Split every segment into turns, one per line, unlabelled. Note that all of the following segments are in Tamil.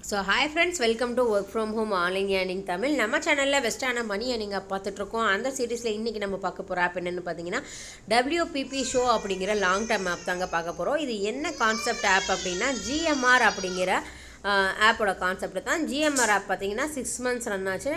So hi friends, welcome to work from home online earning Tamil. நம்ம சேனலில் பெஸ்ட்டான மணி ஏர்னிங் பார்த்துட்ருக்கோம். அந்த சீரீஸில் இன்றைக்கி நம்ம பார்க்க போகிற ஆப் என்னென்னு பார்த்தீங்கன்னா WPP ஷோ அப்படிங்கிற லாங் டேர்ம் ஆப் தாங்க பார்க்க போகிறோம். இது என்ன கான்செப்ட் ஆப் அப்படின்னா GMR அப்படிங்கிற ஆப்போட கான்செப்ட் தான். GMR ஆப் பார்த்தீங்கன்னா 6 months ரன் ஆச்சு.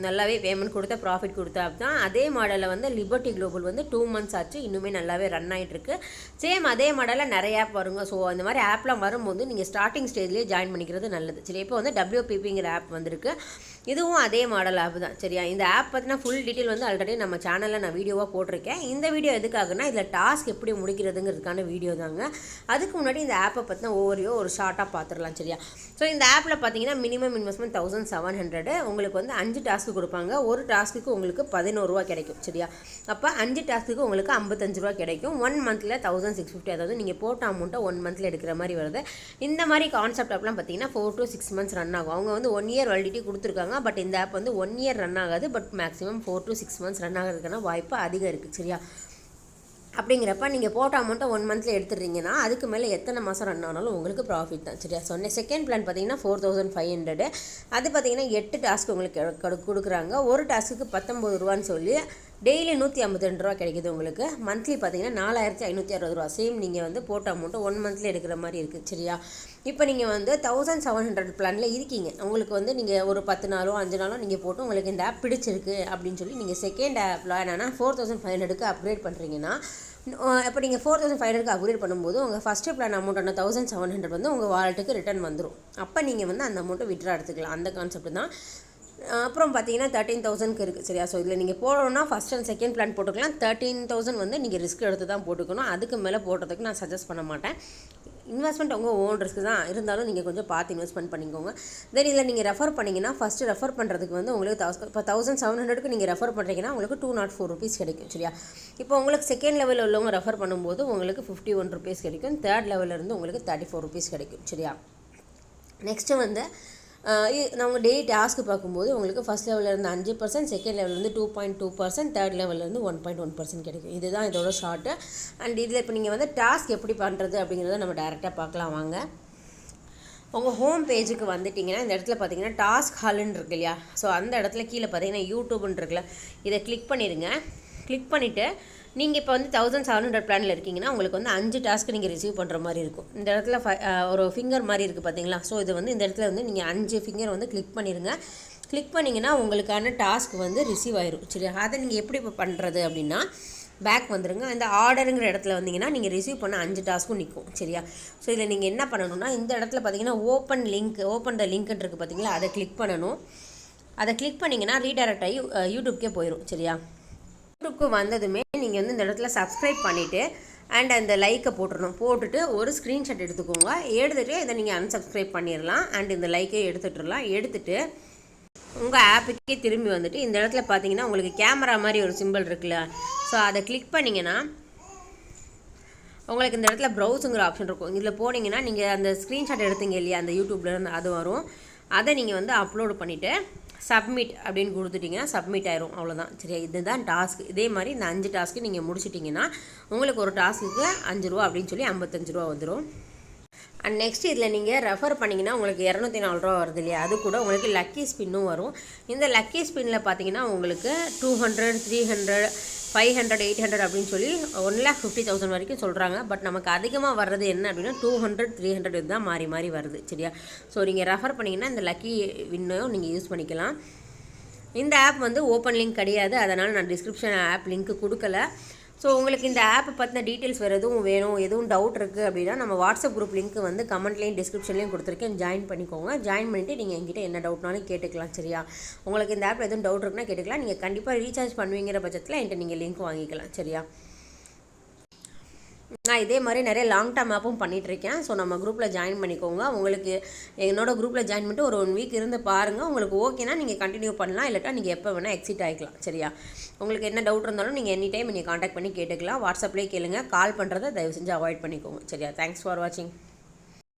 நல்லாவே பேமெண்ட் கொடுத்த ப்ராஃபிட் கொடுத்த ஆப் தான். அதே மாடலில் வந்து லிபர்ட்டி குளோபல் வந்து 2 months ஆச்சு, இன்னுமே நல்லாவே ரன் ஆகிட்டுருக்கு. சேம் அதே மாடலில் நிறைய ஆப் வருங்க. ஸோ அந்த மாதிரி ஆப்லாம் வரும்போது நீங்கள் ஸ்டார்டிங் ஸ்டேஜ்லேயே ஜாயின் பண்ணிக்கிறது நல்லது. சரி, இப்போ வந்து WPPங்கிற ஆப் வந்திருக்கு. இதுவும் அதே மாடல் ஆப் தான். சரியா, இந்த ஆப் பார்த்தீங்கன்னா ஃபுல் டீட்டெயில் வந்து ஆல்ரெடி நம்ம சேனலில் நான் வீடியோவாக போட்டிருக்கேன். இந்த வீடியோ எதுக்காகனா இதில் டாஸ்க் எப்படி முடிக்கிறதுங்கிறதுக்கான வீடியோ தாங்க. அதுக்கு முன்னாடி இந்த ஆப்பை பற்றின ஒரு ஷார்ட்டாக பார்த்துடலாம். சரியா, ஸோ இந்த ஆப்பில் பார்த்தீங்கன்னா மினிமம் இன்வெஸ்ட்மெண்ட் 1700. உங்களுக்கு வந்து 5 டாஸ்க்கு கொடுப்பாங்க. ஒரு டாஸ்க்கு உங்களுக்கு 11 ரூபா கிடைக்கும். சரியா, அப்போ 5 டாஸ்க்கு உங்களுக்கு 55 ரூபா கிடைக்கும். 1 monthல 1650, அதாவது நீங்கள் போட்ட அமௌண்ட்டை 1 monthல எடுக்கிற மாதிரி வருது. இந்த மாதிரி கான்செப்ட் ஆப்லாம் பார்த்தீங்கன்னா 4 to 6 months ரன் ஆகும். அவங்க வந்து 1 year வேலிடிட்டி கொடுத்துருக்காங்க. பட் இந்த ஆப் வந்து 1 year ரன் ஆகாது. But maximum 4 to 6 months run ஆகிறதுக்கான வாய்ப்பு அதிகம் இருக்குது. சரியா, அப்படிங்கிறப்ப நீங்கள் போட்ட அமௌண்ட்டை 1 monthல எடுத்துடுறீங்கன்னா அதுக்கு மேலே எத்தனை மாதம் ரன் ஆனாலும் உங்களுக்கு ப்ராஃபிட் தான். சரியா, சொன்ன செகண்ட் பிளான் பார்த்தீங்கன்னா 4500. அது பார்த்தீங்கன்னா 8 டாஸ்க் உங்களுக்கு கொடுக்குறாங்க. ஒரு டாஸ்க்கு 19 ரூபான்னு சொல்லி டெய்லி 152 ரூபா கிடைக்குது உங்களுக்கு. மந்த்லி பார்த்தீங்கன்னா 4560 ரூபா. சேம் நீங்கள் வந்து போட்ட அமௌண்ட்டை 1 monthல எடுக்கிற மாதிரி இருக்குது. சரியா, இப்போ நீங்கள் வந்து 1700 பிளானில் இருக்கீங்க. உங்களுக்கு வந்து நீங்கள் ஒரு 10 நாளோ 5 நாளோ நீங்கள் போட்டு உங்களுக்கு இந்த ஆப் பிடிச்சிருக்கு அப்படின்னு சொல்லி நீங்கள் செகண்ட் பிளான் ஆனால் 4500க்கு அப்கிரேட் பண்ணுறீங்கன்னா, இப்போ நீங்கள் 4500க்கு அப்கிரேட் பண்ணும்போது உங்கள் ஃபஸ்ட்டு பிளான் அமௌண்ட்டான 1700 வந்து உங்கள் வாலெட்டுக்கு ரிட்டர்ன் வந்துடும். அப்போ நீங்கள் வந்து அந்த அமௌண்ட்டை விட்ரா எடுத்துக்கலாம். அந்த கான்செப்ட் தான். அப்புறம் பார்த்தீங்கன்னா 13,000க்கு இருக்குது. சரியா, ஸோ இதில் நீங்கள் போடணும்னா ஃபஸ்ட் அண்ட் செகண்ட் பிளான் போட்டுக்கலாம். 13,000 வந்து நீங்கள் ரிஸ்க் எடுத்து தான் போட்டுக்கணும். அதுக்கு மேலே போடுறதுக்கு நான் சஜஸ்ட் பண்ண மாட்டேன். இன்வெஸ்ட்மெண்ட் உங்கள் ஓன் ரிஸ்க் தான், இருந்தாலும் நீங்கள் கொஞ்சம் பார்த்து இன்வெஸ்ட்மெண்ட் பண்ணிக்கோங்க. தென் இதில் நீங்கள் ரெஃபர் பண்ணிங்கன்னா ஃபஸ்ட்டு ரெஃபர் பண்ணுறதுக்கு வந்து உங்களுக்கு இப்போ 1700க்கு நீங்கள் ரெஃபர் பண்ணுறீங்கன்னா உங்களுக்கு 204 rupees கிடைக்கும். சரியா, இப்போ உங்களுக்கு செகண்ட் லெவலில் உள்ளவங்க ரெஃபர் பண்ணும்போது உங்களுக்கு 51 rupees கிடைக்கும். தேர்ட் லெவலிருந்து உங்களுக்கு 34 rupees கிடைக்கும். சரியா, நெக்ஸ்ட்டு வந்து நம்ம டெய்லி டாஸ்க்கு பார்க்கும்போது உங்களுக்கு ஃபஸ்ட் லெவலிருந்து 5%, செகண்ட் லெவலிருந்து 2.2%, தேர்ட் லெவலிருந்து 1.1% கிடைக்கும். இதுதான் இதோட ஷார்ட்டு. அண்ட் இதில் இப்போ நீங்கள் வந்து டாஸ்க் எப்படி பண்ணுறது அப்படிங்கிறத நம்ம டேரெக்டாக பார்க்கலாம் வாங்க. உங்கள் ஹோம் பேஜுக்கு வந்துட்டிங்கன்னா இந்த இடத்துல பார்த்தீங்கன்னா டாஸ்க் ஹால்னு இருக்கு இல்லையா, ஸோ அந்த இடத்துல கீழே பார்த்தீங்கன்னா யூடியூப்னு இருக்குல்ல, இதை கிளிக் பண்ணிடுங்க. கிளிக் பண்ணிவிட்டு நீங்கள் இப்போ வந்து 1700 பிளானில் இருக்கீங்கன்னா உங்களுக்கு வந்து 5 டாஸ்க்கு நீங்கள் ரிசீவ் பண்ணுற மாதிரி இருக்கும். இந்த இடத்துல ஒரு ஃபிங்கர் மாதிரி இருக்குது பார்த்தீங்களா, ஸோ இது வந்து இந்த இடத்துல வந்து நீங்கள் 5 ஃபிங்கர் வந்து கிளிக் பண்ணிடுங்க. கிளிக் பண்ணிங்கன்னா உங்களுக்கான டாஸ்க் வந்து ரிசீவ் ஆயிரும். சரியா, அதை நீங்கள் எப்படி இப்போ பண்ணுறது அப்படின்னா பேக் வந்துடுங்க. இந்த ஆர்டருங்கிற இடத்துல வந்தீங்கன்னா நீங்கள் ரிசீவ் பண்ண 5 டாஸ்க்கும் நிற்கும். சரியா, ஸோ இதில் நீங்கள் என்ன பண்ணணும்னா இந்த இடத்துல பார்த்தீங்கன்னா ஓப்பன் த லிங்க்னு இருக்குது பார்த்தீங்களா, அதை கிளிக் பண்ணணும். அதை கிளிக் பண்ணிங்கன்னா ரீடைரக்ட் ஆகி யூடியூப்கே போயிடும். சரியா, யூடியூப்க்கு வந்ததுமே நீங்கள் வந்து இந்த இடத்துல சப்ஸ்கிரைப் பண்ணிவிட்டு அண்ட் அந்த லைக்கை போட்டுட்டு ஒரு ஸ்க்ரீன்ஷாட் எடுத்துக்கோங்க. எடுத்துகிட்டு இதை நீங்கள் அன்சப்ஸ்கிரைப் பண்ணிடலாம். அண்ட் இந்த லைக்கே எடுத்துகிட்டு உங்கள் ஆப்புக்கே திரும்பி வந்துட்டு இந்த இடத்துல பார்த்தீங்கன்னா உங்களுக்கு கேமரா மாதிரி ஒரு சிம்பிள் இருக்குல்ல, ஸோ அதை கிளிக் பண்ணிங்கன்னா உங்களுக்கு இந்த இடத்துல ப்ரௌஸுங்கிற ஆப்ஷன் இருக்கும். இதில் போனீங்கன்னா நீங்கள் அந்த ஸ்க்ரீன்ஷாட் எடுத்தீங்க இல்லையா அந்த யூடியூப்லேருந்து, அது வரும். அதை நீங்கள் வந்து அப்லோடு பண்ணிவிட்டு சப்மிட் அப்படின்னு கொடுத்துட்டிங்கன்னா சப்மிட் ஆயிரும். அவ்வளோதான். சரியா, இதுதான் டாஸ்க். இதே மாதிரி இந்த 5 டாஸ்க்கு நீங்கள் முடிச்சிட்டிங்கன்னா உங்களுக்கு ஒரு டாஸ்க்கு 5 ரூபா அப்படின்னு சொல்லி 55 ரூபா வந்துடும். அண்ட் நெக்ஸ்ட் இதில் நீங்கள் ரெஃபர் பண்ணிங்கன்னா உங்களுக்கு 204 ரூபா வருது இல்லையா, அது கூட உங்களுக்கு லக்கி ஸ்பின்னும் வரும். இந்த லக்கி ஸ்பின்னில் பார்த்தீங்கன்னா உங்களுக்கு 200, 300, 500, 800 அப்படின்னு சொல்லி 1,50,000 வரைக்கும் சொல்கிறாங்க. பட் நமக்கு அதிகமாக வர்றது என்ன அப்படின்னா 200, 300 இதுதான் மாறி வருது. சரியா, ஸோ நீங்கள் ரெஃபர் பண்ணிங்கன்னா இந்த லக்கி வின்னையும் நீங்கள் யூஸ் பண்ணிக்கலாம். இந்த ஆப் வந்து ஓப்பன் லிங்க் கிடையாது, அதனால் நான் டிஸ்கிரிப்ஷன் ஆப் லிங்க்கு கொடுக்கல. ஸோ உங்களுக்கு இந்த ஆப்பை பற்றின டீட்டெயில்ஸ் வேறு எதுவும் டவுட் இருக்குது அப்படின்னா நம்ம வாட்ஸ்அப் குரூப் லிங்க் வந்து கமெண்ட்லேயும் டிஸ்கிரிப்ஷன்லேயும் கொடுத்துருக்கேன். ஜாயின் பண்ணிக்கோங்க. ஜாயின் பண்ணிவிட்டு நீங்கள் என்கிட்ட என்ன டவுட்னாலும் கேட்டுக்கலாம். சரியா, உங்களுக்கு இந்த ஆப்பில் எதுவும் டவுட் இருக்குன்னா கேட்டுக்கலாம். நீங்கள் கண்டிப்பாக ரீசார்ஜ் பண்ணுவீங்கிற பட்சத்தில் என்கிட்ட நீங்கள் லிங்க் வாங்கிக்கலாம். சரியா, நான் இதே மாதிரி நிறைய லாங் டேர்ம் ஆப்பும் பண்ணிகிட்ருக்கேன். ஸோ நம்ம குரூப்பில் ஜாயின் பண்ணிக்கோங்க. உங்களுக்கு என்னோடய குரூப்பில் ஜாயின் பண்ணிட்டு ஒரு 1 வீக் இருந்து பாருங்கள். உங்களுக்கு ஓகேனா நீங்கள் கண்டினியூ பண்ணலாம், இல்லாட்டா நீங்கள் எப்போ வேணால் எக்ஸிட் ஆகிக்கலாம். சரியா, உங்களுக்கு என்ன டவுட் இருந்தாலும் நீங்கள் எனி டைம் நீங்கள் காண்டாக்ட் பண்ணி கேட்டுக்கலாம். வாட்ஸ்அப்லேயே கேளுங்க. கால் பண்ணுறதை தயவு செஞ்சு அவாய்ட் பண்ணிக்கோங்க. சரியா, தேங்க்ஸ் ஃபார் வாட்சிங்.